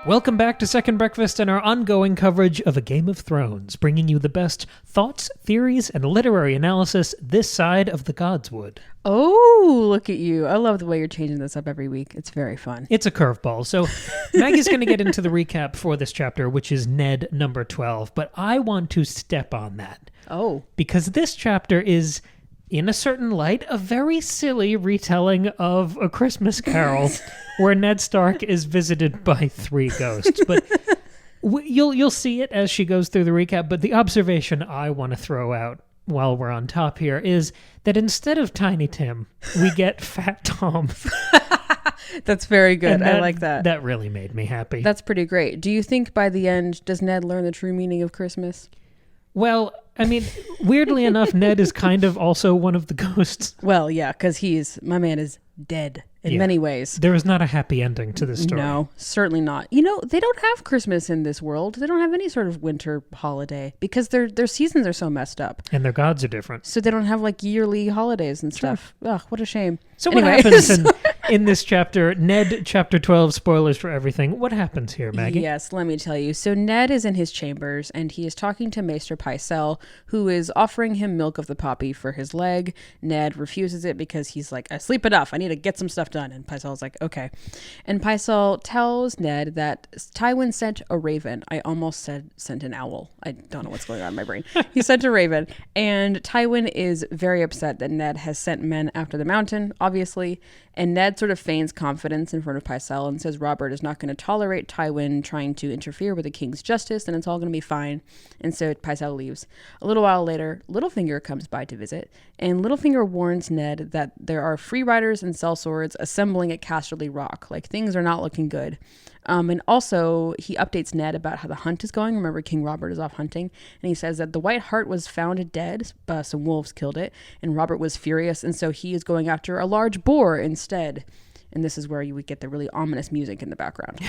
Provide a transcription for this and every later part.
Welcome back to Second Breakfast and our ongoing coverage of A Game of Thrones, bringing you the best thoughts, theories, and literary analysis this side of the Godswood. Oh, look at you. I love the way you're changing this up every week. It's very fun. It's a curveball. So Maggie's going to get into the recap for this chapter, which is Ned number 12, but I want to step on that. Oh. Because this chapter is, in a certain light, a very silly retelling of A Christmas Carol, where Ned Stark is visited by 3 ghosts. But you'll see it as she goes through the recap, but the observation I want to throw out while we're on top here is that instead of Tiny Tim, we get Fat Tom. That's very good. I like that. That really made me happy. That's pretty great. Do you think by the end, does Ned learn the true meaning of Christmas? Well, I mean, weirdly enough, Ned is kind of also one of the ghosts. Well, yeah, because my man is dead in many ways. There is not a happy ending to this story. No, certainly not. You know, they don't have Christmas in this world. They don't have any sort of winter holiday because their seasons are so messed up. And their gods are different. So they don't have like yearly holidays and stuff. Ugh, what a shame. So what happens in this chapter, Ned chapter 12, spoilers for everything. What happens here, Maggie? Yes, let me tell you. So Ned is in his chambers and he is talking to Maester Pycelle, who is offering him milk of the poppy for his leg. Ned refuses it because he's like, I sleep enough. I need to get some stuff done. And Pycelle's like, okay. And Pycelle tells Ned that Tywin sent a raven. I almost said sent an owl. I don't know what's going on in my brain. He sent a raven. And Tywin is very upset that Ned has sent men after the mountain, obviously. And Ned sort of feigns confidence in front of Pycelle and says Robert is not going to tolerate Tywin trying to interfere with the king's justice and it's all going to be fine. And so Pycelle leaves. A little while later, Littlefinger comes by to visit, and Littlefinger warns Ned that there are free riders and sellswords assembling at Casterly Rock. Like, things are not looking good. And also, he updates Ned about how the hunt is going. Remember, King Robert is off hunting. And he says that the White Hart was found dead. Some wolves killed it. And Robert was furious. And so he is going after a large boar instead. And this is where you would get the really ominous music in the background.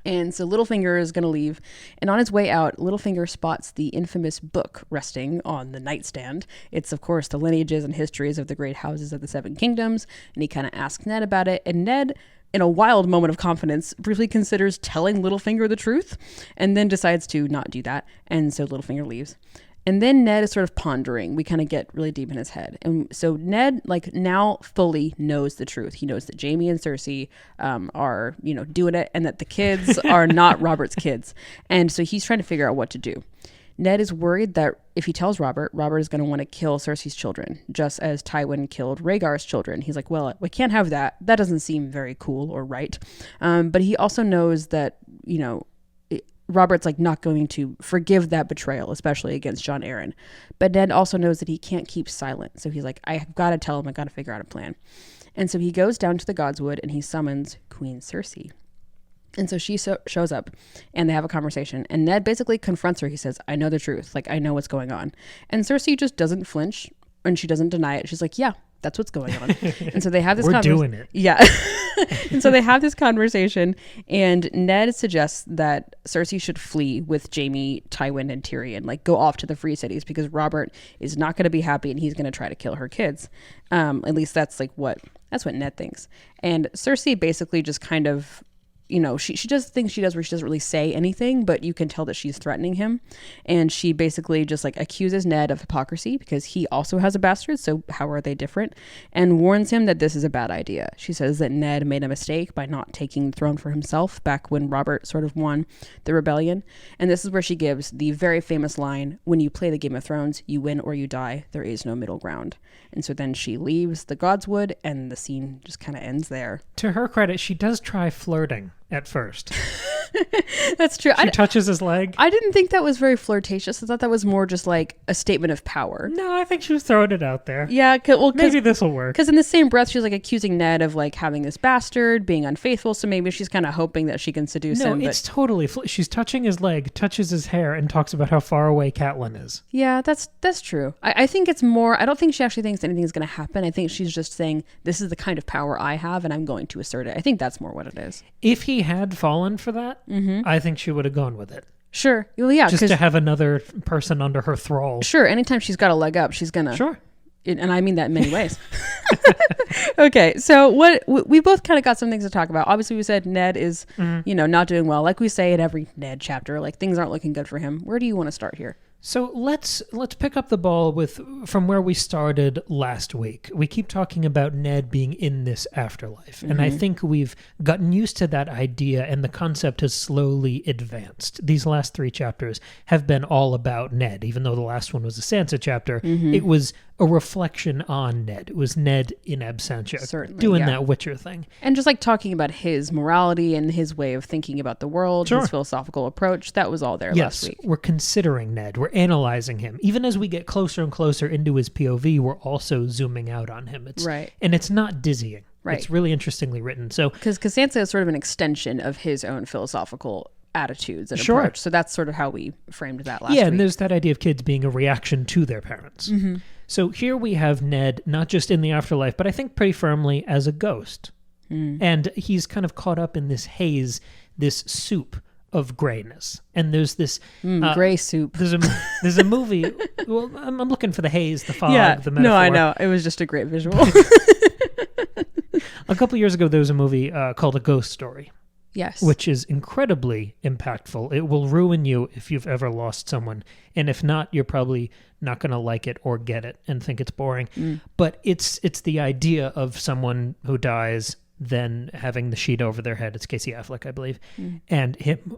And so Littlefinger is going to leave. And on his way out, Littlefinger spots the infamous book resting on the nightstand. It's, of course, the lineages and histories of the great houses of the Seven Kingdoms. And he kind of asks Ned about it. And Ned, in a wild moment of confidence, briefly considers telling Littlefinger the truth and then decides to not do that. And so Littlefinger leaves. And then Ned is sort of pondering. We kind of get really deep in his head. And so Ned, like, now fully knows the truth. He knows that Jaime and Cersei are, doing it, and that the kids are not Robert's kids. And so he's trying to figure out what to do. Ned is worried that if he tells Robert is going to want to kill Cersei's children, just as Tywin killed Rhaegar's children. He's like, well, we can't have that. That doesn't seem very cool or right. But he also knows that, Robert's like not going to forgive that betrayal, especially against Jon Arryn. But Ned also knows that he can't keep silent. So he's like, I've got to tell him. I got to figure out a plan. And so he goes down to the Godswood and he summons Queen Cersei. And so she shows up and they have a conversation. And Ned basically confronts her. He says, I know the truth. Like, I know what's going on. And Cersei just doesn't flinch and she doesn't deny it. She's like, yeah, that's what's going on. And so they have this conversation. We're doing it. Yeah. And so they have this conversation and Ned suggests that Cersei should flee with Jaime, Tywin, and Tyrion, like go off to the free cities because Robert is not going to be happy and he's going to try to kill her kids. At least that's what Ned thinks. And Cersei basically just kind of, she does things she does where she doesn't really say anything, but you can tell that she's threatening him. And she basically just accuses Ned of hypocrisy because he also has a bastard. So how are they different? And warns him that this is a bad idea. She says that Ned made a mistake by not taking the throne for himself back when Robert sort of won the rebellion. And this is where she gives the very famous line, when you play the Game of Thrones, you win or you die. There is no middle ground. And so then she leaves the Godswood and the scene just kind of ends there. To her credit, she does try flirting at first. That's true. She touches his leg. I didn't think that was very flirtatious. I thought that was more just like a statement of power. No, I think she was throwing it out there. Yeah, maybe this will work. Because in the same breath, she's accusing Ned of having this bastard, being unfaithful. So maybe she's kind of hoping that she can seduce him. No, it's totally. She's touching his leg, touches his hair, and talks about how far away Catelyn is. Yeah, that's true. I think it's more. I don't think she actually thinks anything is going to happen. I think she's just saying this is the kind of power I have, and I'm going to assert it. I think that's more what it is. If he had fallen for that, I think she would have gone with it. Sure. Well, yeah. Just to have another person under her thrall. Sure. Anytime she's got a leg up, she's gonna. Sure. and I mean that in many ways. Okay, so we both kind of got some things to talk about. Obviously, we said Ned is, not doing well. Like we say in every Ned chapter, like things aren't looking good for him. Where do you want to start here? So let's pick up the ball from where we started last week. We keep talking about Ned being in this afterlife, and I think we've gotten used to that idea, and the concept has slowly advanced. These last 3 chapters have been all about Ned, even though the last one was a Sansa chapter. It was a reflection on Ned. It was Ned in absentia, doing that Witcher thing. And just like talking about his morality and his way of thinking about the world, his philosophical approach, that was all there last week. We're considering Ned. We're analyzing him. Even as we get closer and closer into his POV, we're also zooming out on him. And it's not dizzying. Right. It's really interestingly written. So because Sansa is sort of an extension of his own philosophical attitudes and approach. So that's sort of how we framed that last week. Yeah, and there's that idea of kids being a reaction to their parents. So here we have Ned, not just in the afterlife, but I think pretty firmly as a ghost. And he's kind of caught up in this haze, this soup of grayness. And there's this... gray soup. There's a movie... Well, I'm looking for the haze, the fog, the metaphor. No, I know. It was just a great visual. A couple years ago, there was a movie called A Ghost Story. Yes. Which is incredibly impactful. It will ruin you if you've ever lost someone. And if not, you're probably not going to like it or get it and think it's boring. But it's the idea of someone who dies, then having the sheet over their head. It's Casey Affleck, I believe. And him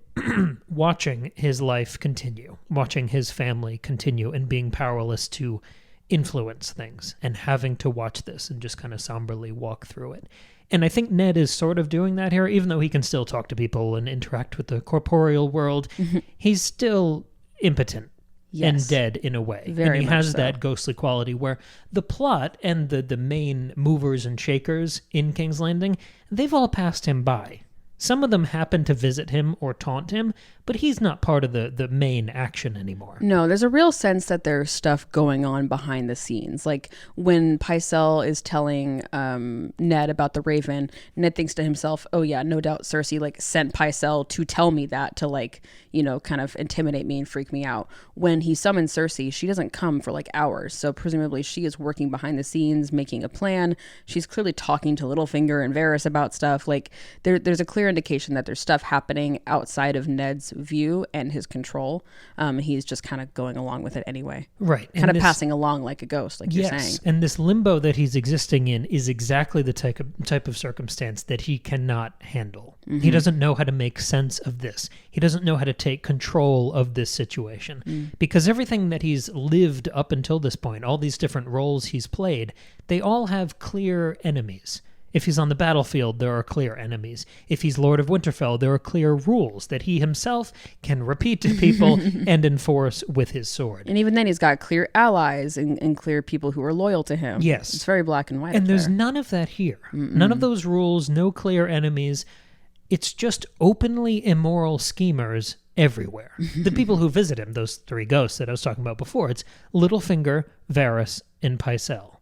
watching his life continue, watching his family continue and being powerless to influence things and having to watch this and just kind of somberly walk through it. And I think Ned is sort of doing that here, even though he can still talk to people and interact with the corporeal world. He's still impotent and dead in a way. Very and he much has so. that ghostly quality where the plot and the main movers and shakers in King's Landing, they've all passed him by. Some of them happen to visit him or taunt him, but he's not part of the main action anymore. No, there's a real sense that there's stuff going on behind the scenes. Like when Pycelle is telling Ned about the Raven, Ned thinks to himself, oh yeah, no doubt Cersei like sent Pycelle to tell me that, to like, kind of intimidate me and freak me out. When he summons Cersei, she doesn't come for like hours. So presumably she is working behind the scenes, making a plan. She's clearly talking to Littlefinger and Varys about stuff. Like there's a clear indication that there's stuff happening outside of Ned's view and his control. He's just kind of going along with it anyway. Right. Kind of passing along like a ghost, like you're saying. Yes, and this limbo that he's existing in is exactly the type of circumstance that he cannot handle. He doesn't know how to make sense of this. He doesn't know how to take control of this situation. Because everything that he's lived up until this point, all these different roles he's played, they all have clear enemies. If he's on the battlefield, there are clear enemies. If he's Lord of Winterfell, there are clear rules that he himself can repeat to people and enforce with his sword. And even then, he's got clear allies and clear people who are loyal to him. Yes. It's very black and white. And there's none of that here. None of those rules, no clear enemies. It's just openly immoral schemers everywhere. The people who visit him, those 3 ghosts that I was talking about before, it's Littlefinger, Varys, and Pycelle.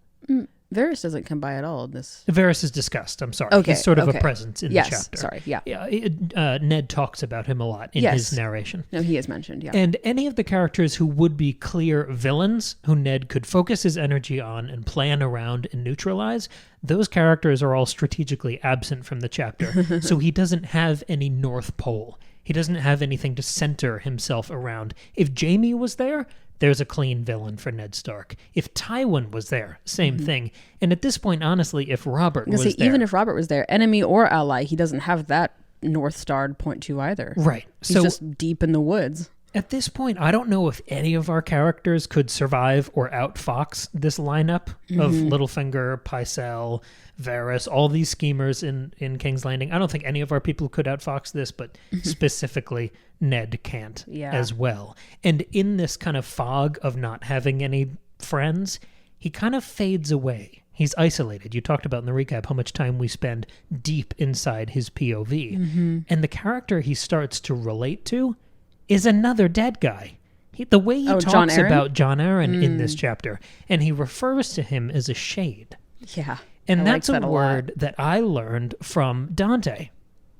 Varys doesn't come by at all in this. Varys is discussed. I'm sorry. Okay, He's sort of a presence in the chapter. Sorry. Yeah. Ned talks about him a lot in his narration. No, he is mentioned. Yeah. And any of the characters who would be clear villains, who Ned could focus his energy on and plan around and neutralize, those characters are all strategically absent from the chapter. So he doesn't have any North Pole. He doesn't have anything to center himself around. If Jaime was there, there's a clean villain for Ned Stark. If Tywin was there, same thing. And at this point, honestly, if Robert was there... Even if Robert was there, enemy or ally, he doesn't have that North Star to point to either. Right. He's just deep in the woods. At this point, I don't know if any of our characters could survive or outfox this lineup of Littlefinger, Pycelle, Varys, all these schemers in King's Landing. I don't think any of our people could outfox this, but specifically Ned can't as well. And in this kind of fog of not having any friends, he kind of fades away. He's isolated. You talked about in the recap how much time we spend deep inside his POV. And the character he starts to relate to is another dead guy. The way he talks about Jon Arryn in this chapter, and he refers to him as a shade. Yeah. And that's a word that I learned from Dante.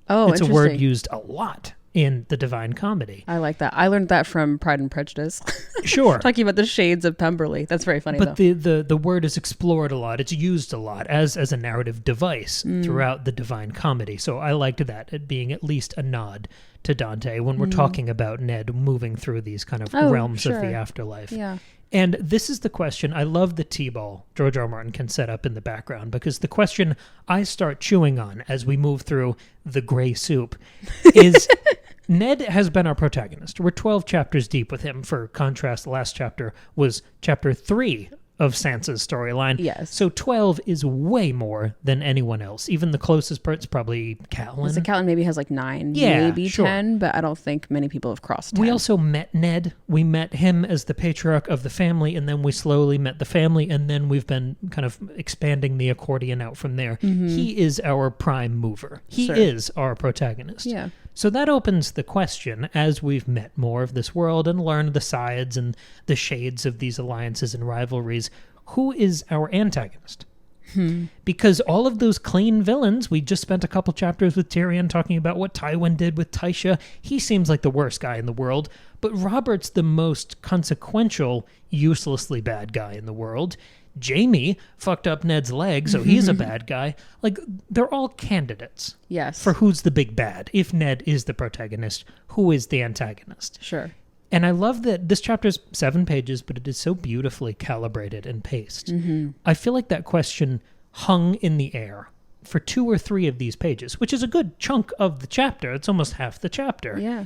Oh, it's a word used a lot in the Divine Comedy. I like that. I learned that from Pride and Prejudice. Sure. Talking about the shades of Pemberley. That's very funny, but though. the word is explored a lot. It's used a lot as a narrative device throughout the Divine Comedy. So I liked that, it being at least a nod to Dante when we're talking about Ned moving through these kind of realms of the afterlife. Yeah. And this is the question. I love the T-ball George R. R. Martin can set up in the background, because the question I start chewing on as we move through the gray soup is Ned has been our protagonist. We're 12 chapters deep with him. For contrast, the last chapter was chapter 3 of Sansa's storyline. Yes. So 12 is way more than anyone else. Even the closest part's probably Catelyn. Catelyn maybe has like 9, Yeah, maybe sure. 10, but I don't think many people have crossed 10. We also met Ned. We met him as the patriarch of the family, and then we slowly met the family, and then we've been kind of expanding the accordion out from there. He is our prime mover. He is our protagonist. Yeah. So that opens the question, as we've met more of this world and learned the sides and the shades of these alliances and rivalries, who is our antagonist? Because all of those clean villains, we just spent a couple chapters with Tyrion talking about what Tywin did with Tysha. He seems like the worst guy in the world, but Robert's the most consequential, uselessly bad guy in the world. Jaime fucked up Ned's leg, so he's a bad guy. Like, they're all candidates. Yes. For who's the big bad. If Ned is the protagonist, who is the antagonist? Sure. And I love that this chapter's 7 pages, but it is so beautifully calibrated and paced. I feel like that question hung in the air for 2 or 3 of these pages, which is a good chunk of the chapter. It's almost half the chapter. Yeah.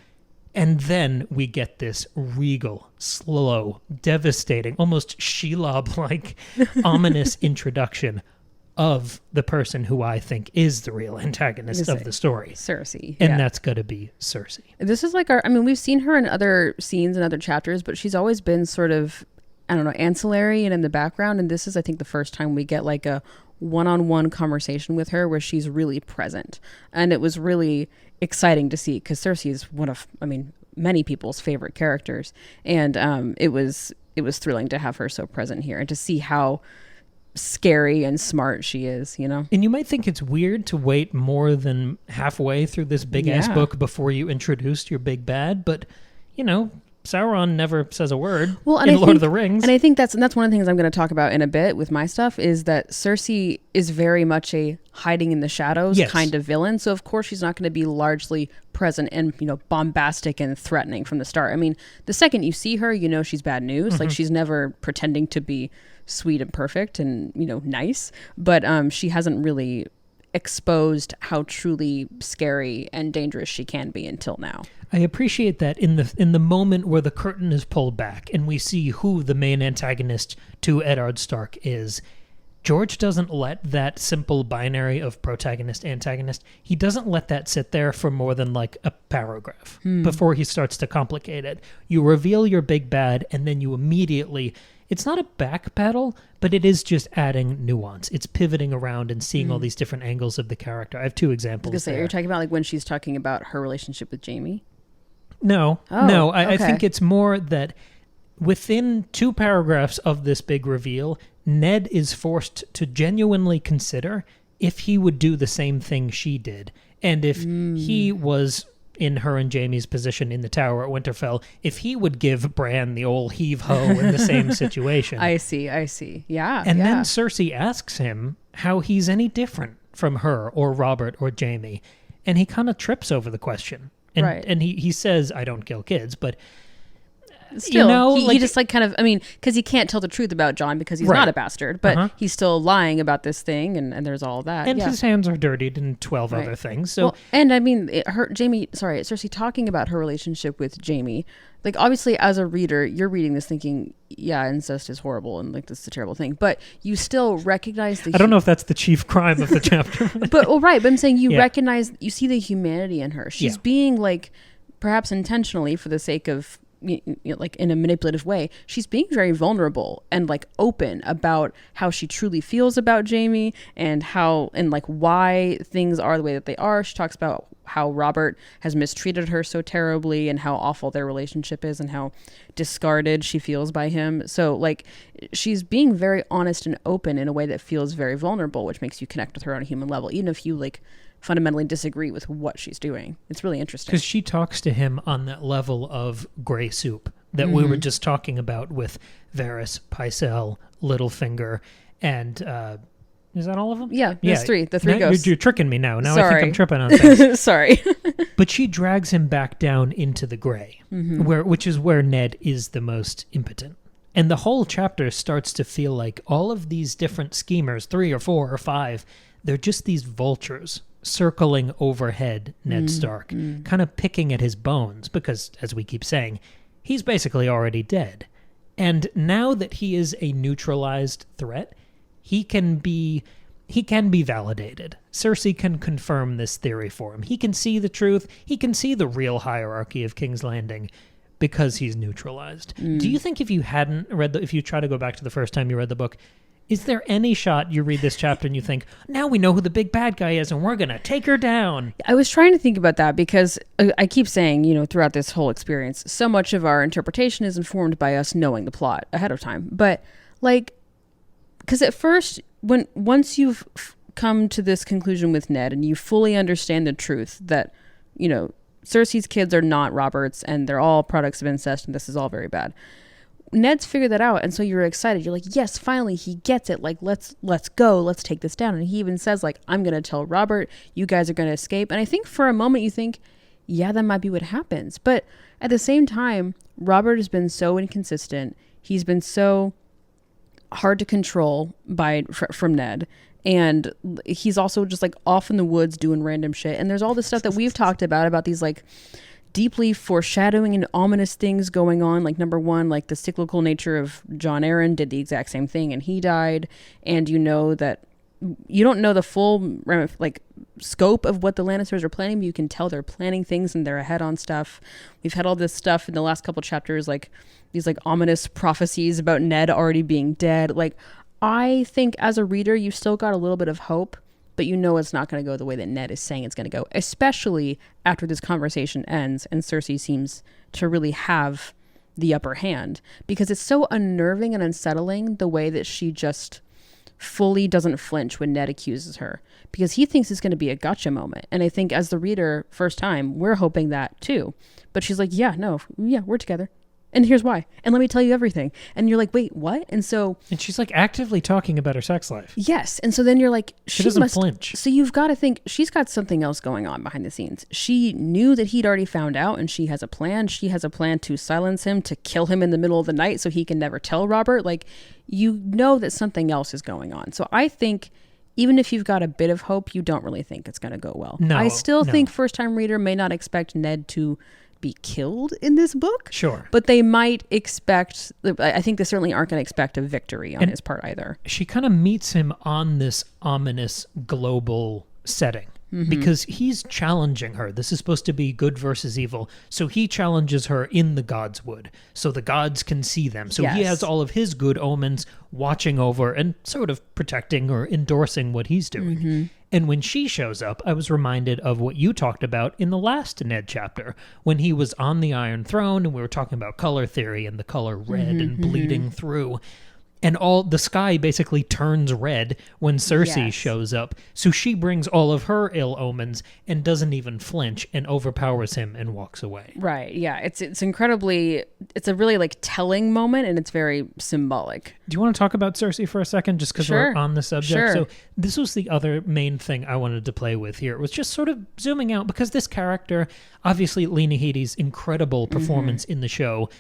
And then we get this regal, slow, devastating, almost Shelob-like, ominous introduction of the person who I think is the real antagonist of the story. Cersei. And that's going to be Cersei. This is like we've seen her in other scenes and other chapters, but she's always been sort of, I don't know, ancillary and in the background. And this is, I think, the first time we get like a one-on-one conversation with her where she's really present. And it was really exciting to see, because Cersei is one of, many people's favorite characters. And it was thrilling to have her so present here and to see how scary and smart she is, you know? And you might think it's weird to wait more than halfway through this big-ass book before you introduced your big bad, but, you know, Sauron never says a word in Lord of the Rings. And I think that's one of the things I'm going to talk about in a bit with my stuff, is that Cersei is very much a hiding in the shadows kind of villain. So of course she's not going to be largely present and, you know, bombastic and threatening from the start. I mean, the second you see her, you know she's bad news. Like, she's never pretending to be sweet and perfect and, you know, nice. But she hasn't really exposed how truly scary and dangerous she can be until now. I appreciate that in the moment where the curtain is pulled back and we see who the main antagonist to Eddard Stark is, George doesn't let that simple binary of protagonist-antagonist, he doesn't let that sit there for more than like a paragraph before he starts to complicate it. You reveal your big bad, and then you immediately... It's not a backpedal, but it is just adding nuance. It's pivoting around and seeing all these different angles of the character. I have 2 examples. I was gonna say, you're talking about like when she's talking about her relationship with Jaime? No. I think it's more that within 2 paragraphs of this big reveal, Ned is forced to genuinely consider if he would do the same thing she did. And if he was in her and Jaime's position in the tower at Winterfell, if he would give Bran the old heave-ho in the same situation. I see. Yeah. And then Cersei asks him how he's any different from her or Robert or Jaime. And he kind of trips over the question. And he says, I don't kill kids, but still, you know, he just like kind of, because he can't tell the truth about Jon because he's not a bastard, but he's still lying about this thing, and there's all that. And his hands are dirtied in 12 other things. So, Cersei talking about her relationship with Jaime, like obviously as a reader, you're reading this thinking, yeah, incest is horrible and like this is a terrible thing, but you still recognize the... I don't know if that's the chief crime of the chapter. but I'm saying you recognize, you see the humanity in her. She's being like, perhaps intentionally for the sake of, like in a manipulative way, she's being very vulnerable and like open about how she truly feels about Jaime and how and like why things are the way that they are. She talks about how Robert has mistreated her so terribly and how awful their relationship is and how discarded she feels by him. So like she's being very honest and open in a way that feels very vulnerable, which makes you connect with her on a human level, even if you like fundamentally disagree with what she's doing. It's really interesting. Because she talks to him on that level of gray soup that we were just talking about with Varys, Pycelle, Littlefinger, and is that all of them? Yeah, there's three. The three ghosts. You're tricking me now. Now Sorry. I think I'm tripping on things. Sorry. But she drags him back down into the gray, which is where Ned is the most impotent. And the whole chapter starts to feel like all of these different schemers, 3 or 4 or 5, they're just these vultures circling overhead Ned Stark, kind of picking at his bones because, as we keep saying, he's basically already dead. And now that he is a neutralized threat, he can be validated. Cersei can confirm this theory for him. He can see the truth. He can see the real hierarchy of King's Landing because he's neutralized. Do you think if you hadn't read if you try to go back to the first time you read the book, is there any shot you read this chapter and you think, now we know who the big bad guy is and we're going to take her down? I was trying to think about that because I keep saying, throughout this whole experience, so much of our interpretation is informed by us knowing the plot ahead of time. But because at first, once you've come to this conclusion with Ned and you fully understand the truth that, Cersei's kids are not Robert's and they're all products of incest and this is all very bad. Ned's figured that out, and so you're excited. You're like, yes, finally he gets it. Like, let's go. Let's take this down. And he even says, like, I'm going to tell Robert, you guys are going to escape. And I think for a moment you think, yeah, that might be what happens. But at the same time, Robert has been so inconsistent. He's been so hard to control from Ned. And he's also just like off in the woods doing random shit. And there's all this stuff that we've talked about these like deeply foreshadowing and ominous things going on. Like number one, like the cyclical nature of Jon Arryn did the exact same thing and he died. And that you don't know the full scope of what the Lannisters are planning, but you can tell they're planning things and they're ahead on stuff. We've had all this stuff in the last couple chapters, like these like ominous prophecies about Ned already being dead. Like I think as a reader, you've still got a little bit of hope, but it's not going to go the way that Ned is saying it's going to go, especially after this conversation ends and Cersei seems to really have the upper hand, because it's so unnerving and unsettling the way that she just fully doesn't flinch when Ned accuses her, because he thinks it's going to be a gotcha moment. And I think as the reader, first time, we're hoping that too. But she's like, yeah, we're together. And here's why. And let me tell you everything. And you're like, wait, what? And she's like actively talking about her sex life. Yes. And so then you're like, she doesn't flinch. So you've got to think she's got something else going on behind the scenes. She knew that he'd already found out and she has a plan. She has a plan to silence him, to kill him in the middle of the night so he can never tell Robert. Like, that something else is going on. So I think even if you've got a bit of hope, you don't really think it's going to go well. No, I still think first-time reader may not expect Ned to be killed in this book. Sure. But they might expect, I think they certainly aren't going to expect a victory on his part either. She kind of meets him on this ominous global setting. Because he's challenging her. This is supposed to be good versus evil. So he challenges her in the gods' wood. So the gods can see them. So he has all of his good omens watching over and sort of protecting or endorsing what he's doing. And when she shows up, I was reminded of what you talked about in the last Ned chapter, when he was on the Iron Throne and we were talking about color theory and the color red and bleeding through. And all the sky basically turns red when Cersei shows up. So she brings all of her ill omens and doesn't even flinch and overpowers him and walks away. Right. Yeah. It's a really like telling moment and it's very symbolic. Do you want to talk about Cersei for a second? Just because we're on the subject. Sure. So this was the other main thing I wanted to play with here. It was just sort of zooming out because this character, obviously Lena Headey's incredible performance in the show,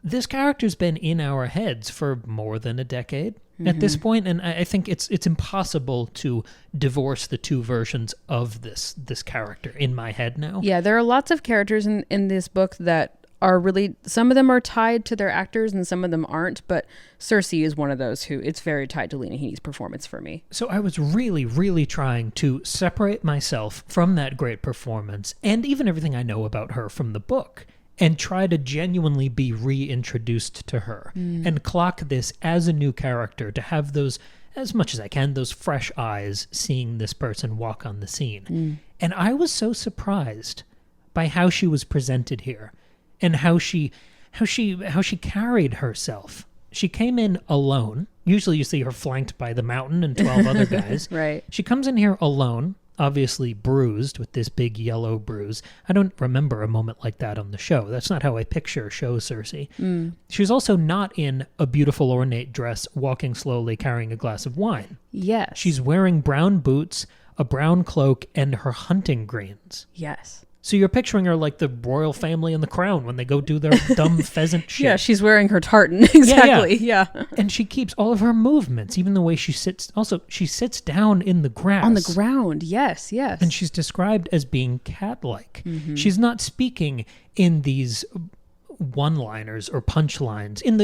this character's been in our heads for more than a decade at this point, and I think it's impossible to divorce the two versions of this character in my head now. Yeah, there are lots of characters in this book that are really, some of them are tied to their actors and some of them aren't, but Cersei is one of those who it's very tied to Lena Headey's performance for me. So I was really, really trying to separate myself from that great performance and even everything I know about her from the book, and try to genuinely be reintroduced to her and clock this as a new character, to have those as much as I can, those fresh eyes seeing this person walk on the scene. And I was so surprised by how she was presented here and how she carried herself. She came in alone. Usually you see her flanked by the mountain and 12 other guys. Right. She comes in here alone, obviously bruised with this big yellow bruise. I don't remember a moment like that on the show. That's not how I picture show Cersei. She's also not in a beautiful ornate dress, walking slowly, carrying a glass of wine. Yes. She's wearing brown boots, a brown cloak, and her hunting greens. Yes. So you're picturing her like the royal family in The Crown when they go do their dumb pheasant shit. Yeah, she's wearing her tartan. Exactly. Yeah. And she keeps all of her movements, even the way she sits. Also, she sits down in the grass. On the ground. Yes, yes. And she's described as being cat-like. She's not speaking in these one-liners or punchlines in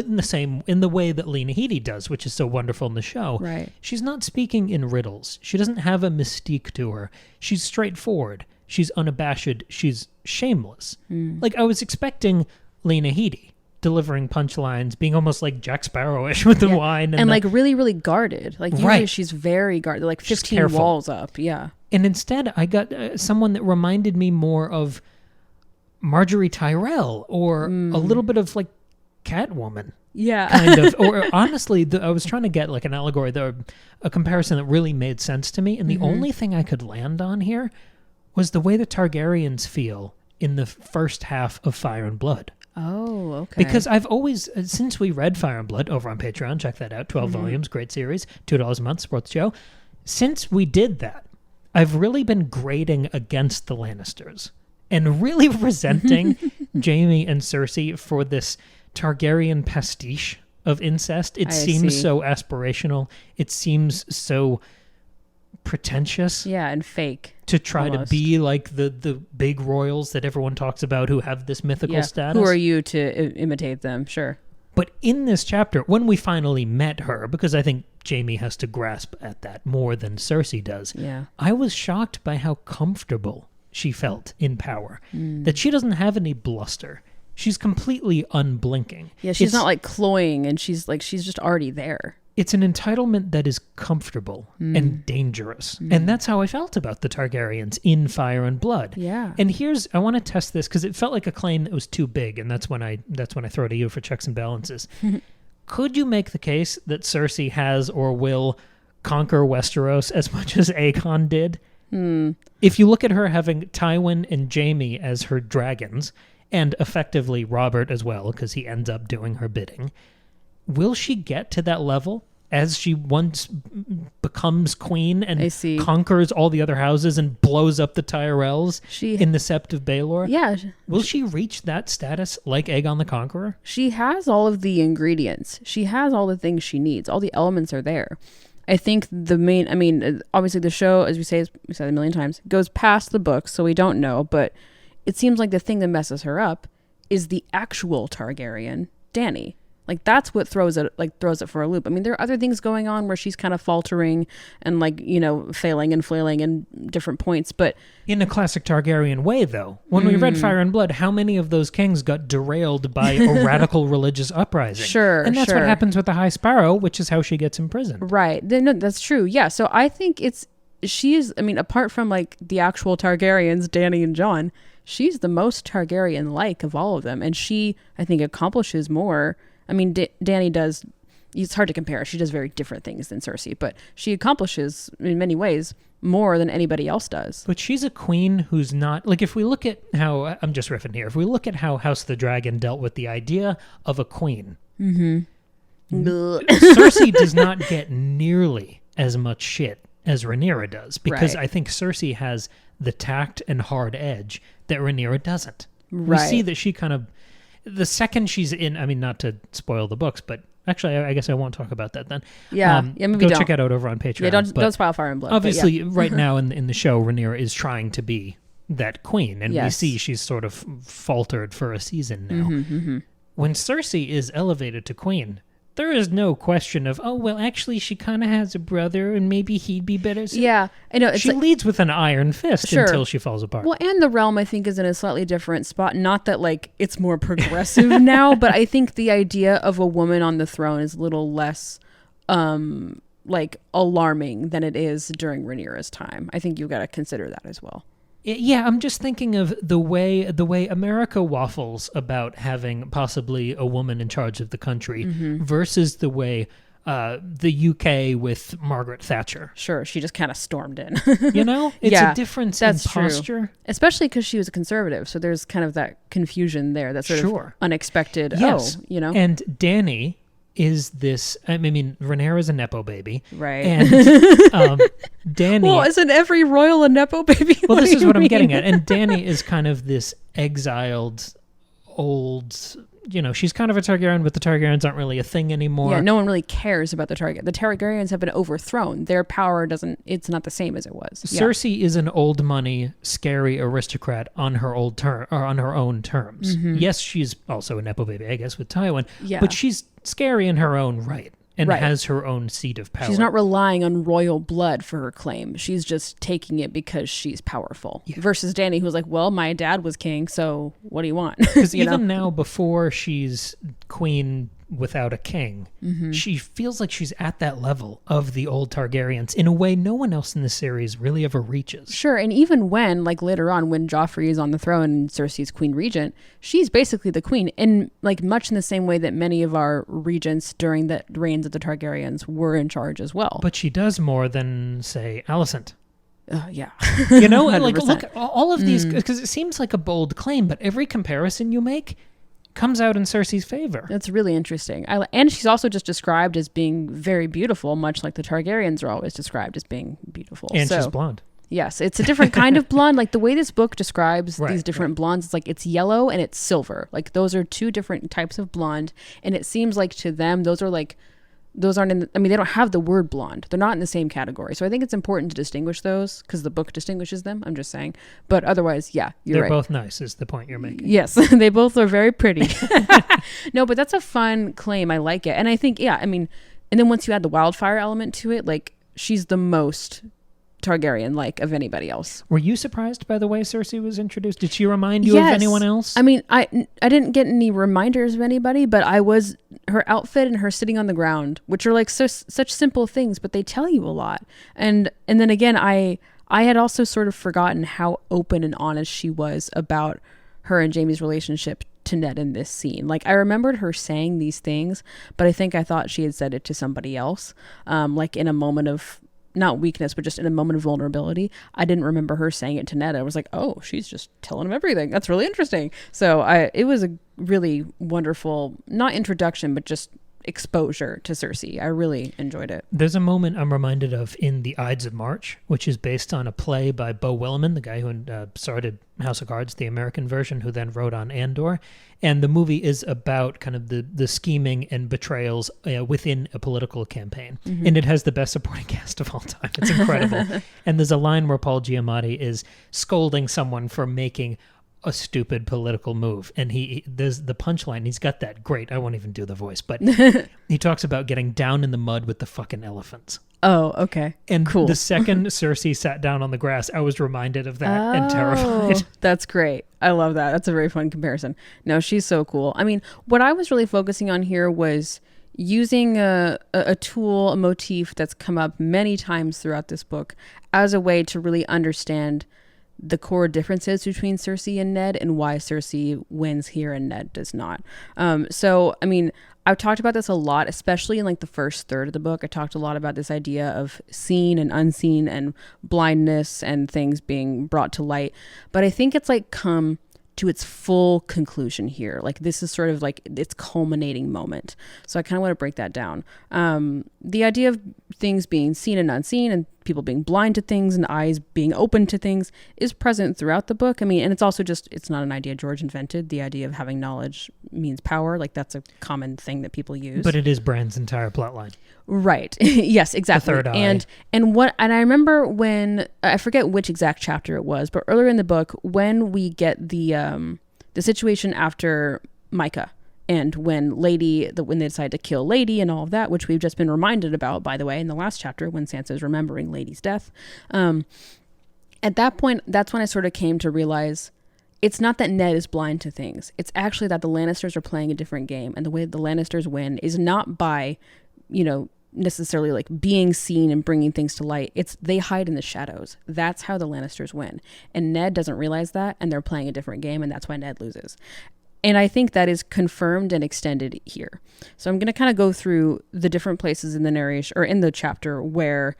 the way that Lena Headey does, which is so wonderful in the show. Right. She's not speaking in riddles. She doesn't have a mystique to her. She's straightforward. She's unabashed. She's shameless. Like, I was expecting Lena Headey delivering punchlines, being almost like Jack Sparrow-ish with the wine. And like really, really guarded. Like usually Right. she's very guarded, like 15 careful. walls up. Yeah. And instead, I got someone that reminded me more of Marjorie Tyrell or a little bit of like Catwoman. Yeah. Kind of. Or honestly, I was trying to get like an allegory, a comparison that really made sense to me. And the only thing I could land on here was the way the Targaryens feel in the first half of Fire and Blood. Oh, okay. Because I've always, since we read Fire and Blood over on Patreon, check that out, 12 volumes, great series, $2 a month, support the show. Since we did that, I've really been grading against the Lannisters and really resenting Jaime and Cersei for this Targaryen pastiche of incest. It seems so aspirational. It seems so pretentious. Yeah, and fake. To try almost. to be like the big royals that everyone talks about who have this mythical status. Who are you to imitate them? Sure. But in this chapter, when we finally met her, because I think Jaime has to grasp at that more than Cersei does, Yeah. I was shocked by how comfortable she felt in power. That she doesn't have any bluster. She's completely unblinking. Yeah, she's not like cloying, and she's just already there. It's an entitlement that is comfortable and dangerous. And that's how I felt about the Targaryens in Fire and Blood. Yeah. And I want to test this because it felt like a claim that was too big, and that's when I throw to you for checks and balances. Could you make the case that Cersei has or will conquer Westeros as much as Aegon did? If you look at her having Tywin and Jaime as her dragons, and effectively Robert as well, because he ends up doing her bidding, will she get to that level as she once becomes queen and conquers all the other houses and blows up the Tyrells in the Sept of Baelor? Yeah. Will she reach that status like Aegon the Conqueror? She has all of the ingredients. She has all the things she needs. All the elements are there. I think obviously the show, as we said a million times, goes past the books, so we don't know, but it seems like the thing that messes her up is the actual Targaryen, Dany. Like, that's what throws it for a loop. I mean, there are other things going on where she's kind of faltering and failing and flailing in different points, but in a classic Targaryen way, though. When we read Fire and Blood, how many of those kings got derailed by a radical religious uprising? Sure, and that's what happens with the High Sparrow, which is how she gets imprisoned. Right. No, that's true. Yeah. So I think apart from like the actual Targaryens, Dany and Jon, she's the most Targaryen-like of all of them, and she, I think, accomplishes more. I mean, Dany does, it's hard to compare. She does very different things than Cersei, but she accomplishes in many ways more than anybody else does. But she's a queen who's not, like, if we look at how, I'm just riffing here, if we look at how House of the Dragon dealt with the idea of a queen, Cersei does not get nearly as much shit as Rhaenyra does, because I think Cersei has the tact and hard edge that Rhaenyra doesn't. We see that she kind of, the second she's in, I mean, not to spoil the books, but actually, I guess I won't talk about that then. Yeah, maybe go check it out over on Patreon. Yeah, don't spoil Fire and Blood. Obviously, right now in the show, Rhaenyra is trying to be that queen, and we see she's sort of faltered for a season now. When Cersei is elevated to queen, there is no question of, oh, well, actually, she kind of has a brother, and maybe he'd be better. So yeah, I know. She leads with an iron fist until she falls apart. Well, and the realm, I think, is in a slightly different spot. Not that, like, it's more progressive now, but I think the idea of a woman on the throne is a little less like alarming than it is during Rhaenyra's time. I think you've got to consider that as well. Yeah, I'm just thinking of the way America waffles about having possibly a woman in charge of the country versus the way the UK with Margaret Thatcher. Sure, she just kind of stormed in. You know, it's a difference in posture. True. Especially because she was a conservative, so there's kind of that confusion there. That's sort of unexpected. Yes. Oh, you know, and Dany is this. I mean, Rhaenyra's a nepo baby, right? And Dany. Well, isn't every royal a nepo baby? Well, this is what I'm getting at. And Dany is kind of this exiled, old. You know, she's kind of a Targaryen, but the Targaryens aren't really a thing anymore. Yeah, no one really cares about the Targaryen. The Targaryens have been overthrown. Their power it's not the same as it was. Cersei is an old money, scary aristocrat on her own terms. Yes, she's also a nepo baby, I guess, with Tywin. Yeah. But she's scary in her own right. And has her own seat of power. She's not relying on royal blood for her claim. She's just taking it because she's powerful. Yeah. Versus Dany, who's like, well, my dad was king, so what do you want? Because even now, before she's queen without a king, she feels like she's at that level of the old Targaryens in a way no one else in the series really ever reaches. Sure, and even when, like later on, when Joffrey is on the throne and Cersei's queen regent, she's basically the queen, and like much in the same way that many of our regents during the reigns of the Targaryens were in charge as well. But she does more than, say, Alicent. Yeah. You know, like look, all of these, because it seems like a bold claim, but every comparison you make comes out in Cersei's favor. That's really interesting. And she's also just described as being very beautiful, much like the Targaryens are always described as being beautiful. And she's blonde. Yes, it's a different kind of blonde. Like the way this book describes these different blondes, it's like it's yellow and it's silver. Like those are two different types of blonde. And it seems like to them, those aren't in, they don't have the word blonde. They're not in the same category. So I think it's important to distinguish those because the book distinguishes them. I'm just saying. But otherwise, yeah, you're right. They're both nice is the point you're making. Yes, they both are very pretty. No, but that's a fun claim. I like it. And I think, and then once you add the wildfire element to it, like she's the most Targaryen like of anybody else. Were you surprised by the way Cersei was introduced? Did she remind you of anyone else? I mean, I didn't get any reminders of anybody, but her outfit and her sitting on the ground, which are like such simple things, but they tell you a lot. And then again, I had also sort of forgotten how open and honest she was about her and Jaime's relationship to Ned in this scene. Like I remembered her saying these things, but I think I thought she had said it to somebody else, like in a moment of not weakness, but just in a moment of vulnerability. I didn't remember her saying it to Ned. I was like, oh, she's just telling him everything. That's really interesting. So it was a really wonderful, not introduction, but just exposure to Cersei. I really enjoyed it. There's a moment I'm reminded of in The Ides of March, which is based on a play by Beau Willimon, the guy who started House of Cards, the American version, who then wrote on Andor. And the movie is about kind of the scheming and betrayals within a political campaign. And it has the best supporting cast of all time. It's incredible. And there's a line where Paul Giamatti is scolding someone for making a stupid political move, and there's the punchline. He's got that great. I won't even do the voice, but he talks about getting down in the mud with the fucking elephants. Oh, okay. And cool. The second Cersei sat down on the grass, I was reminded of that and terrified. That's great. I love that. That's a very fun comparison. No, she's so cool. I mean, what I was really focusing on here was using a tool, a motif that's come up many times throughout this book as a way to really understand the core differences between Cersei and Ned and why Cersei wins here and Ned does not. So, I mean, I've talked about this a lot, especially in like the first third of the book. I talked a lot about this idea of seen and unseen and blindness and things being brought to light. But I think it's like come to its full conclusion here. Like this is sort of like its culminating moment. So I kind of want to break that down. The idea of things being seen and unseen and people being blind to things and eyes being open to things is present throughout the book. I mean, and it's also just, it's not an idea George invented. The idea of having knowledge means power. Like that's a common thing that people use. But it is Bran's entire plot line. Right. Yes, exactly. The third eye. And I remember when, I forget which exact chapter it was, but earlier in the book, when we get the situation after Micah, and when when they decide to kill Lady and all of that, which we've just been reminded about, by the way, in the last chapter when Sansa's remembering Lady's death. At that point, that's when I sort of came to realize it's not that Ned is blind to things. It's actually that the Lannisters are playing a different game. And the way the Lannisters win is not by, necessarily like being seen and bringing things to light. It's they hide in the shadows. That's how the Lannisters win. And Ned doesn't realize that, and they're playing a different game, and that's why Ned loses. And I think that is confirmed and extended here. So I'm going to kind of go through the different places in the narration or in the chapter where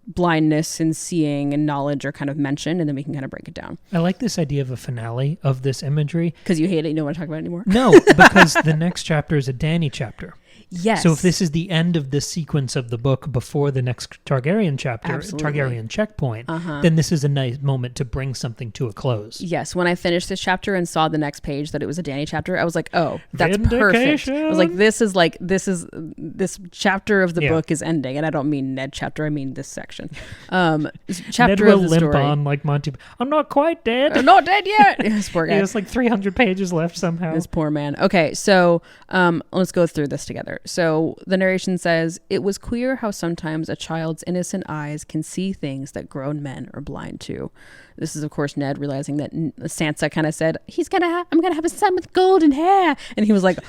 blindness and seeing and knowledge are kind of mentioned, and then we can kind of break it down. I like this idea of a finale of this imagery. Because you hate it, you don't want to talk about it anymore? No, because the next chapter is a Dany chapter. Yes. So if this is the end of this sequence of the book before the next Targaryen chapter, Absolutely. Targaryen checkpoint, then this is a nice moment to bring something to a close. Yes. When I finished this chapter and saw the next page that it was a Dany chapter, I was like, oh, that's Vindication. perfect. I was like, this chapter of the book is ending. And I don't mean Ned chapter, I mean this section. Chapter Ned will of the limp story. on like Monty. I'm not quite dead. I'm not dead yet. This poor guy. He has like 300 pages left somehow. This poor man. Okay, so let's go through this together. So the narration says, it was queer how sometimes a child's innocent eyes can see things that grown men are blind to. This is, of course, Ned realizing that Sansa kind of said, I'm going to have a son with golden hair. And he was like,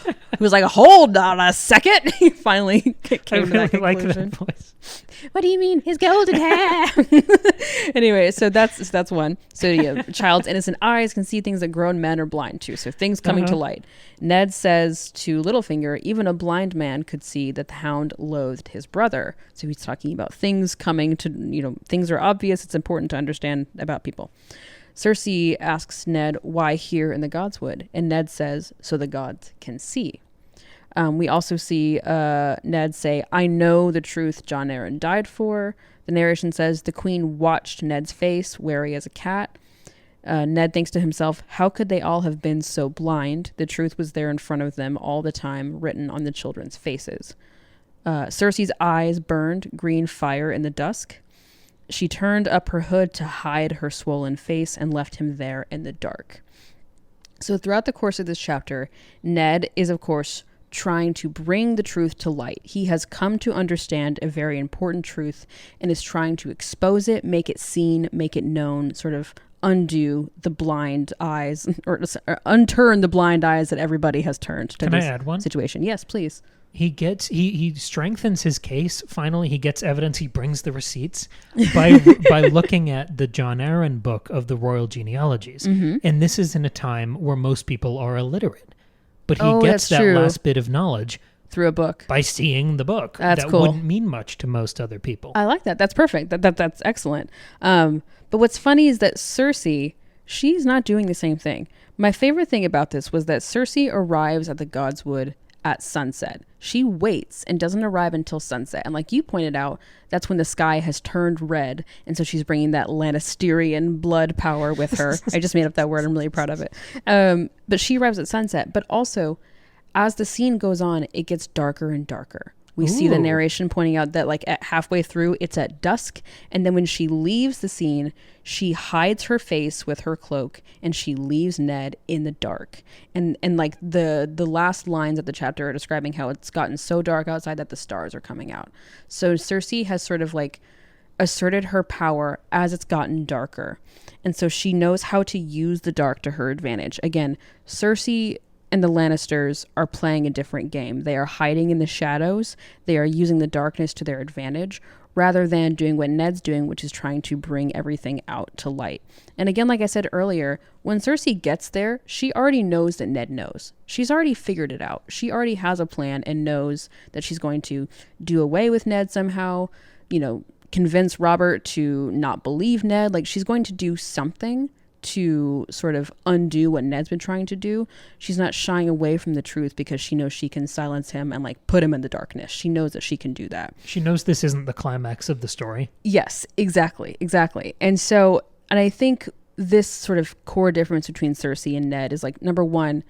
hold on a second. He finally came to that conclusion. Like that voice. What do you mean? His golden hair. Anyway, so that's one. So yeah, child's innocent eyes can see things that grown men are blind to. So things coming to light. Ned says to Littlefinger, even a blind man could see that the Hound loathed his brother. So he's talking about things coming to, things are obvious. It's important to understand about people. Cersei asks Ned why here in the Godswood, and Ned says, so the gods can see. We also see Ned say, I know the truth Jon Arryn died for. The narration says the queen watched Ned's face, wary as a cat. Ned thinks to himself, how could they all have been so blind? The truth was there in front of them all the time, written on the children's faces. Cersei's eyes burned green fire in the dusk. She turned up her hood to hide her swollen face and left him there in the dark. So throughout the course of this chapter, Ned is, of course, trying to bring the truth to light. He has come to understand a very important truth and is trying to expose it, make it seen, make it known, sort of undo the blind eyes or unturn the blind eyes that everybody has turned to. Can this I add one? situation. Yes, please. He strengthens his case. Finally, he gets evidence. He brings the receipts by looking at the Jon Arryn book of the royal genealogies. And this is in a time where most people are illiterate. But he gets that last bit of knowledge through a book by seeing the book. That's that cool. Wouldn't mean much to most other people. I like that. That's perfect. That's excellent. But what's funny is that Cersei, she's not doing the same thing. My favorite thing about this was that Cersei arrives at the Godswood at sunset. She waits and doesn't arrive until sunset. And like you pointed out, that's when the sky has turned red. And so she's bringing that Lannisterian blood power with her. I just made up that word. I'm really proud of it. But she arrives at sunset. But also, as the scene goes on, it gets darker and darker. We see the narration pointing out that like at halfway through, it's at dusk. And then when she leaves the scene, she hides her face with her cloak and she leaves Ned in the dark. And like the last lines of the chapter are describing how it's gotten so dark outside that the stars are coming out. So Cersei has sort of like asserted her power as it's gotten darker. And so she knows how to use the dark to her advantage. Again, Cersei and the Lannisters are playing a different game. They are hiding in the shadows. They are using the darkness to their advantage rather than doing what Ned's doing, which is trying to bring everything out to light. And again, like I said earlier, when Cersei gets there, she already knows that Ned knows. She's already figured it out. She already has a plan and knows that she's going to do away with Ned somehow, convince Robert to not believe Ned. Like, she's going to do something to sort of undo what Ned's been trying to do. She's not shying away from the truth because she knows she can silence him and like put him in the darkness. She knows that she can do that. She knows this isn't the climax of the story. Yes, exactly. And I think this sort of core difference between Cersei and Ned is like, number one,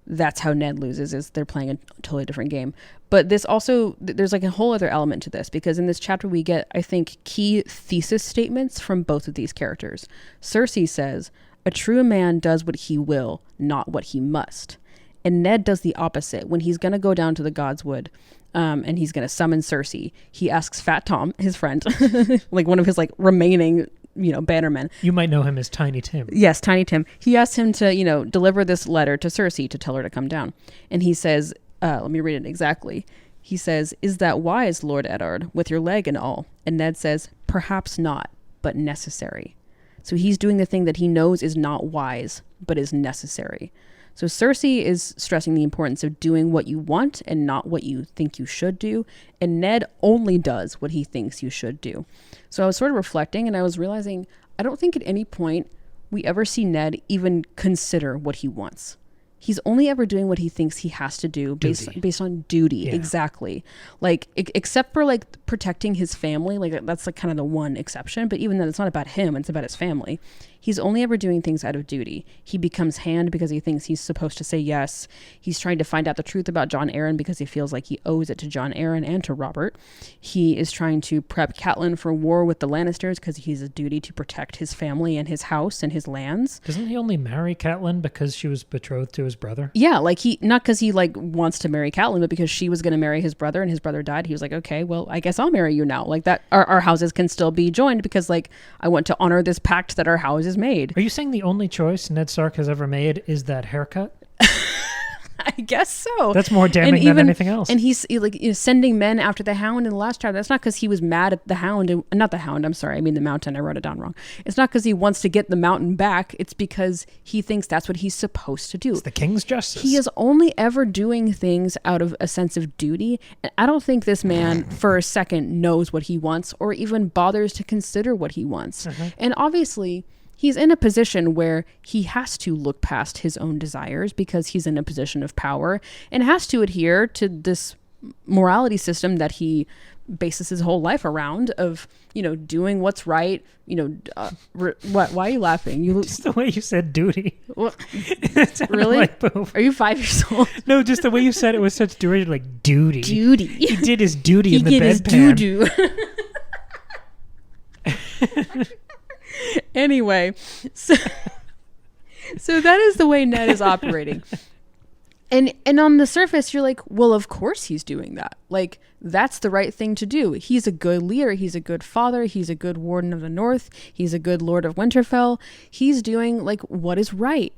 that's how Ned loses, is they're playing a totally different game. But this also, there's like a whole other element to this, because in this chapter we get, I think, key thesis statements from both of these characters. Cersei says, a true man does what he will, not what he must. And Ned does the opposite. When he's going to go down to the Godswood and he's going to summon Cersei, he asks Fat Tom, his friend, like one of his like remaining bannermen. You might know him as Tiny Tim. Yes, Tiny Tim. He asked him to, deliver this letter to Cersei to tell her to come down. And he says, let me read it exactly. he says, "Is that wise, Lord Eddard, with your leg and all?" And Ned says, "Perhaps not, but necessary." So he's doing the thing that he knows is not wise, but is necessary. So Cersei is stressing the importance of doing what you want and not what you think you should do. And Ned only does what he thinks you should do. So I was sort of reflecting and I was realizing I don't think at any point we ever see Ned even consider what he wants. He's only ever doing what he thinks he has to do based on duty. Yeah. Exactly. Like, except for like protecting his family, like that's like kind of the one exception. But even then, it's not about him. It's about his family. He's only ever doing things out of duty. He becomes Hand because he thinks he's supposed to say yes. He's trying to find out the truth about Jon Arryn because he feels like he owes it to Jon Arryn and to Robert. He is trying to prep Catelyn for war with the Lannisters because he has a duty to protect his family and his house and his lands. Doesn't he only marry Catelyn because she was betrothed to his brother? Yeah, like not because he like wants to marry Catelyn, but because she was going to marry his brother and his brother died. He was like, okay, well, I guess I'll marry you now. Like that, our houses can still be joined because like I want to honor this pact that our houses made. Are you saying the only choice Ned Stark has ever made is that haircut? I guess so. That's more damning than anything else. And he's like sending men after the Hound in the last chapter. That's not because he was mad at the Hound. Not the Hound. I'm sorry. I mean the Mountain. I wrote it down wrong. It's not because he wants to get the Mountain back. It's because he thinks that's what he's supposed to do. It's the king's justice. He is only ever doing things out of a sense of duty. And I don't think this man for a second knows what he wants or even bothers to consider what he wants. And obviously, he's in a position where he has to look past his own desires because he's in a position of power and has to adhere to this morality system that he bases his whole life around of, you know, doing what's right, you know, why are you laughing? Just the way you said duty. Well, really? Like are you 5 years old? No, just the way you said it was such derision, like duty. Duty. He did his duty in the bedpan. He did his doo-doo. Anyway, so that is the way Ned is operating. And on the surface, you're like, well, of course he's doing that. Like, that's the right thing to do. He's a good leader. He's a good father. He's a good warden of the North. He's a good Lord of Winterfell. He's doing, like, what is right.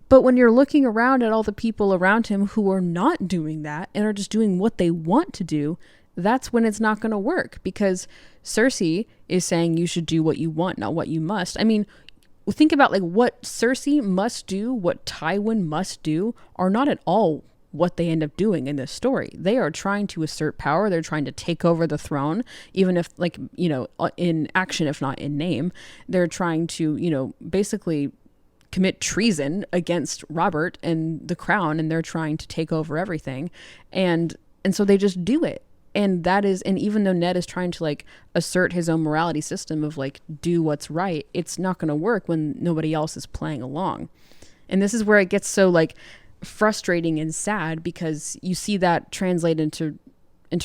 But when you're looking around at all the people around him who are not doing that and are just doing what they want to do, that's when it's not going to work because Cersei is saying you should do what you want, not what you must. I mean, think about like what Cersei must do, what Tywin must do are not at all what they end up doing in this story. They are trying to assert power. They're trying to take over the throne, even if like, you know, in action, if not in name, they're trying to, you know, basically commit treason against Robert and the crown. And they're trying to take over everything. And so they just do it. And even though Ned is trying to like assert his own morality system of like do what's right, it's not going to work when nobody else is playing along. And this is where it gets so like frustrating and sad because you see that translate into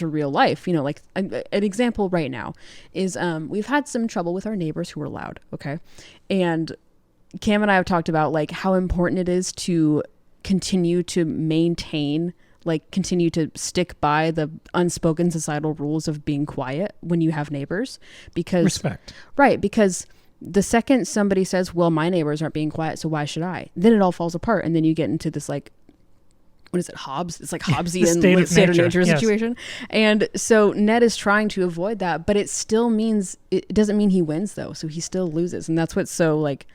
real life. You know, like an example right now is we've had some trouble with our neighbors who are loud. Okay. And Cam and I have talked about like how important it is to continue to continue to stick by the unspoken societal rules of being quiet when you have neighbors because respect. Right. Because the second somebody says, well, my neighbors aren't being quiet, so why should I? Then it all falls apart. And then you get into this like, what is it? Hobbes? It's like Hobbesian state of nature situation. And so Ned is trying to avoid that, but it doesn't mean he wins though. So he still loses. And that's what's so like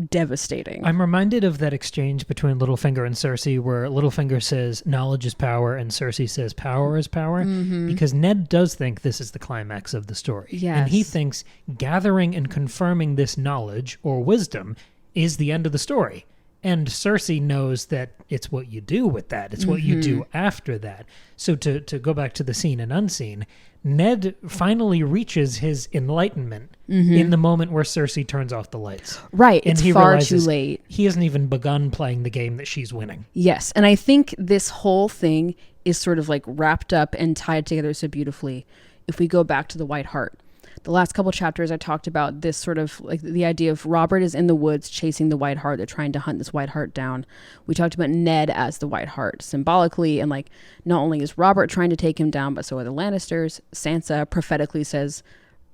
devastating. I'm reminded of that exchange between Littlefinger and Cersei where Littlefinger says knowledge is power and Cersei says power is power because Ned does think this is the climax of the story. Yes. And he thinks gathering and confirming this knowledge or wisdom is the end of the story. And Cersei knows that it's what you do with that. It's what you do after that. So to go back to the seen and unseen, Ned finally reaches his enlightenment in the moment where Cersei turns off the lights. Right. And it's he far realizes too late. He hasn't even begun playing the game that she's winning. Yes. And I think this whole thing is sort of like wrapped up and tied together so beautifully if we go back to the White Hart. The last couple chapters I talked about this sort of like the idea of Robert is in the woods chasing the White Hart. They're trying to hunt this White Hart down. We talked about Ned as the White Hart symbolically. And like, not only is Robert trying to take him down, but so are the Lannisters. Sansa prophetically says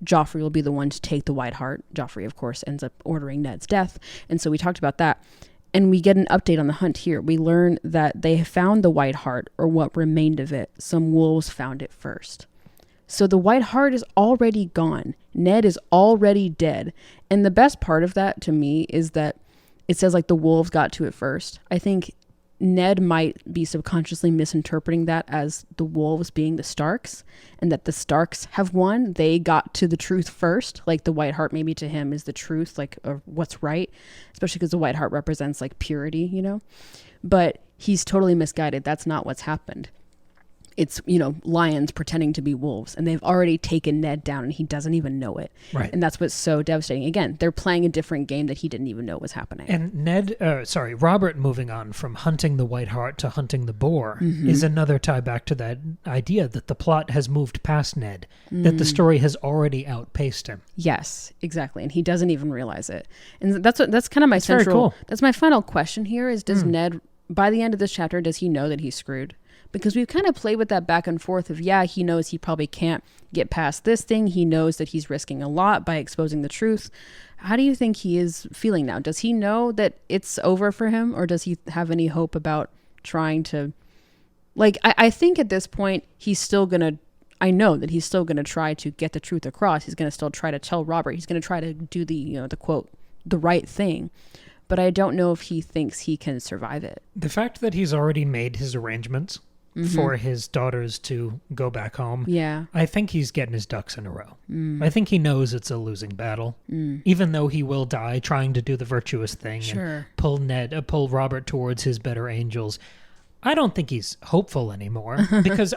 Joffrey will be the one to take the White Hart. Joffrey, of course, ends up ordering Ned's death. And so we talked about that. And we get an update on the hunt here. We learn that they have found the White Hart, or what remained of it. Some wolves found it first. So the White Hart is already gone. Ned is already dead. And the best part of that to me is that it says like the wolves got to it first. I think Ned might be subconsciously misinterpreting that as the wolves being the Starks, and that the Starks have won. They got to the truth first. Like the White Hart maybe to him is the truth, like what's right, especially because the White Hart represents like purity, you know. But he's totally misguided. That's not what's happened. It's, you know, lions pretending to be wolves, and they've already taken Ned down and he doesn't even know it. Right. And that's what's so devastating. Again, they're playing a different game that he didn't even know was happening. And Robert moving on from hunting the White Hart to hunting the boar is another tie back to that idea that the plot has moved past Ned, that the story has already outpaced him. Yes, exactly. And he doesn't even realize it. And that's kind of my very cool. That's my final question here is, does Ned, by the end of this chapter, does he know that he's screwed? Because we've kind of played with that back and forth of, yeah, he knows he probably can't get past this thing. He knows that he's risking a lot by exposing the truth. How do you think he is feeling now? Does he know that it's over for him, or does he have any hope about trying to, like, I think at this point, I know that he's still going to try to get the truth across. He's going to still try to tell Robert. He's going to try to do the quote, the right thing. But I don't know if he thinks he can survive it. The fact that he's already made his arrangements for his daughters to go back home. Yeah. I think he's getting his ducks in a row. I think he knows it's a losing battle. Even though he will die trying to do the virtuous thing and pull Robert towards his better angels. I don't think he's hopeful anymore, because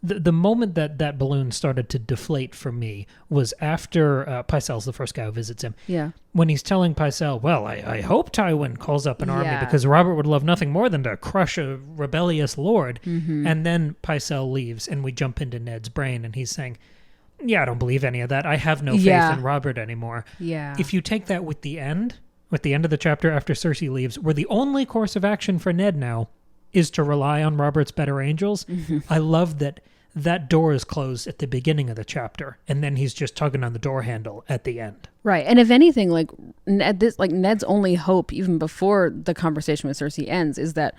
the moment that balloon started to deflate for me was after Pycelle's the first guy who visits him. Yeah. When he's telling Pycelle, well, I hope Tywin calls up an army, because Robert would love nothing more than to crush a rebellious lord. And then Pycelle leaves and we jump into Ned's brain and he's saying, yeah, I don't believe any of that. I have no faith in Robert anymore. Yeah. If you take that with the end of the chapter after Cersei leaves, where the only course of action for Ned now is to rely on Robert's better angels. I love that door is closed at the beginning of the chapter, and then he's just tugging on the door handle at the end. Right. And if anything, like Ned's only hope, even before the conversation with Cersei ends, is that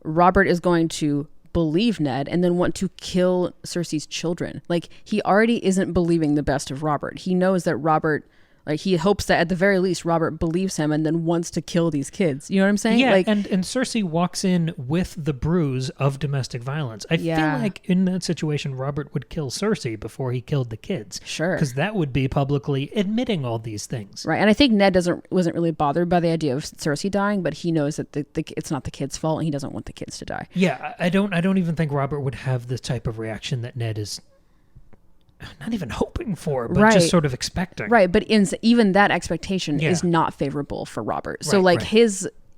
Robert is going to believe Ned and then want to kill Cersei's children. Like, he already isn't believing the best of Robert. He knows that Robert, like, he hopes that at the very least Robert believes him and then wants to kill these kids. You know what I'm saying? Yeah, like, and Cersei walks in with the bruise of domestic violence. I feel like in that situation, Robert would kill Cersei before he killed the kids. Sure. Because that would be publicly admitting all these things. Right, and I think Ned wasn't really bothered by the idea of Cersei dying, but he knows that it's not the kids' fault and he doesn't want the kids to die. Yeah, I don't even think Robert would have the type of reaction that Ned is not even hoping for, but just sort of expecting. Right, but even that expectation is not favorable for Robert. So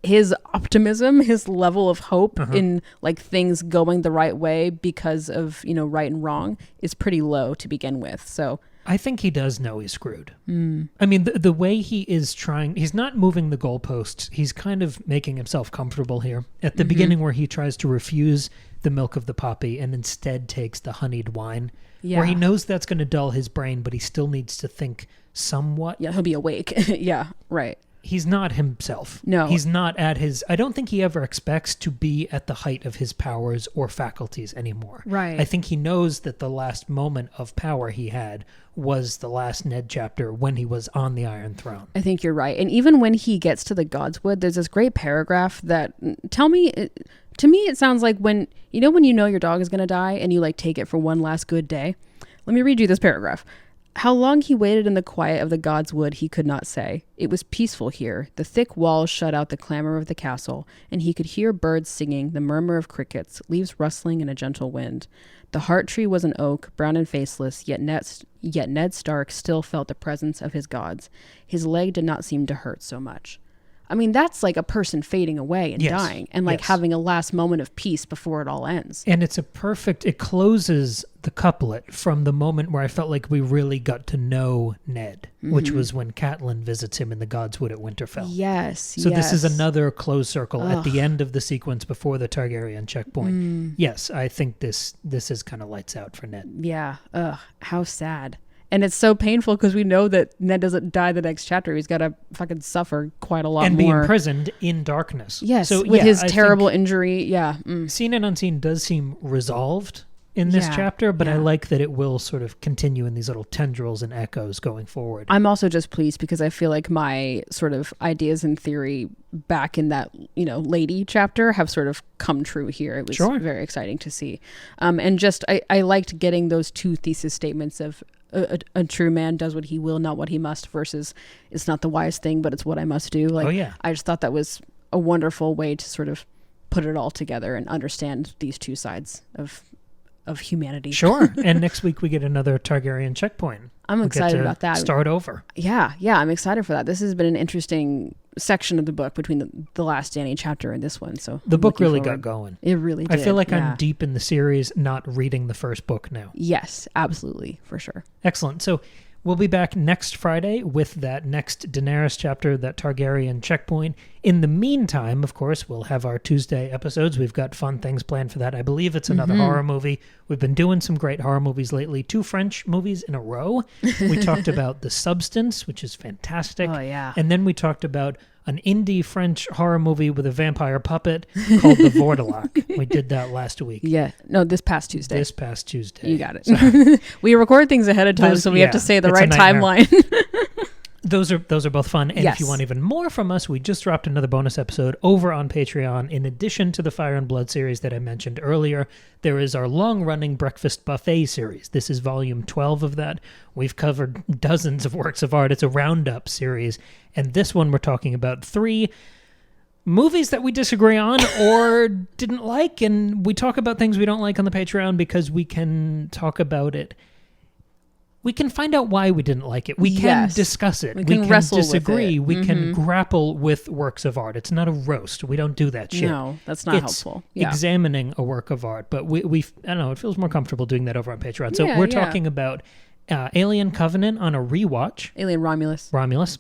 his optimism, his level of hope in like things going the right way because of, right and wrong is pretty low to begin with. So I think he does know he's screwed. I mean, the way he is trying, he's not moving the goalposts. He's kind of making himself comfortable here. At the beginning where he tries to refuse the milk of the poppy and instead takes the honeyed wine, where he knows that's going to dull his brain, but he still needs to think somewhat. Yeah, he'll be awake. Yeah, right. He's not himself. No. He's not at his... I don't think he ever expects to be at the height of his powers or faculties anymore. Right. I think he knows that the last moment of power he had was the last Ned chapter when he was on the Iron Throne. I think you're right. And even when he gets to the Godswood, there's this great paragraph that... To me, it sounds like when you know your dog is going to die and you like take it for one last good day. Let me read you this paragraph. How long he waited in the quiet of the Godswood he could not say. It was peaceful here. The thick walls shut out the clamor of the castle, and he could hear birds singing, the murmur of crickets, leaves rustling in a gentle wind. The heart tree was an oak, brown and faceless, yet Ned Stark still felt the presence of his gods. His leg did not seem to hurt so much. I mean, that's like a person fading away and dying and like having a last moment of peace before it all ends. And it closes the couplet from the moment where I felt like we really got to know Ned, which was when Catelyn visits him in the Godswood at Winterfell. Yes, So this is another closed circle at the end of the sequence before the Targaryen checkpoint. Yes, I think this is kind of lights out for Ned. Yeah, how sad. And it's so painful because we know that Ned doesn't die the next chapter. He's got to fucking suffer quite a lot and more. be imprisoned in darkness. Yes, so, with his I terrible think injury. Yeah. Seen and Unseen does seem resolved in this chapter, but I like that it will sort of continue in these little tendrils and echoes going forward. I'm also just pleased because I feel like my sort of ideas and theory back in that, lady chapter have sort of come true here. It was very exciting to see. And just, I liked getting those two thesis statements of a true man does what he will, not what he must, versus it's not the wise thing, but it's what I must do. Like, I just thought that was a wonderful way to sort of put it all together and understand these two sides of humanity. Sure. And next week we get another Targaryen checkpoint. I'm excited about that. Start over. Yeah, I'm excited for that. This has been an interesting section of the book between the last Dany chapter and this one. So the book really got going. It really did. I feel like I'm deep in the series, not reading the first book now. Yes, absolutely, for sure. Excellent. So we'll be back next Friday with that next Daenerys chapter, that Targaryen checkpoint. In the meantime, of course, we'll have our Tuesday episodes. We've got fun things planned for that. I believe it's another horror movie. We've been doing some great horror movies lately. 2 French movies in a row. We talked about The Substance, which is fantastic. Oh, yeah. And then we talked about an indie French horror movie with a vampire puppet called The Vordelok. We did that last week. Yeah. No, this past Tuesday. You got it. We record things ahead of time, so we have to say the right timeline. Those are both fun. And if you want even more from us, we just dropped another bonus episode over on Patreon. In addition to the Fire and Blood series that I mentioned earlier, there is our long-running Breakfast Buffet series. This is volume 12 of that. We've covered dozens of works of art. It's a roundup series. And this one we're talking about 3 movies that we disagree on or didn't like. And we talk about things we don't like on the Patreon because we can talk about it. We can find out why we didn't like it. We can discuss it. We can wrestle disagree. with it. We can grapple with works of art. It's not a roast. We don't do that shit. No, that's not helpful. Yeah. Examining a work of art. But we I don't know, it feels more comfortable doing that over on Patreon. So we're talking about Alien Covenant on a rewatch. Alien Romulus.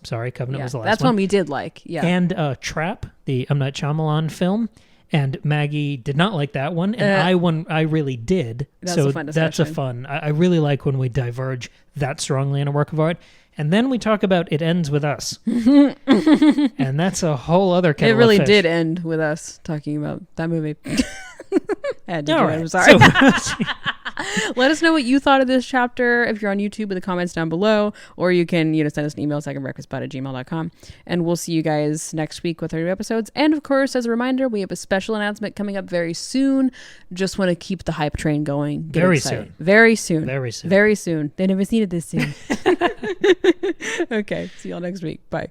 Sorry, Covenant was the last that's one. one we did like. Yeah. And Trap, the M. Night Shyamalan film. And Maggie did not like that one, and I really did. That's so a fun discussion. That's a fun. I really like when we diverge that strongly in a work of art. And then we talk about It Ends With Us. And that's a whole other kettle It really of fish. did end with us talking about that movie. I'm sorry. So, Let us know what you thought of this chapter if you're on YouTube in the comments down below, or you can send us an email, secondbreakfastpod@gmail.com, and we'll see you guys next week with our new episodes. And of course, as a reminder, we have a special announcement coming up very soon. Just want to keep the hype train going. Very soon. Very soon. Very soon. Very soon. They never seen it this soon. Okay. See y'all next week. Bye.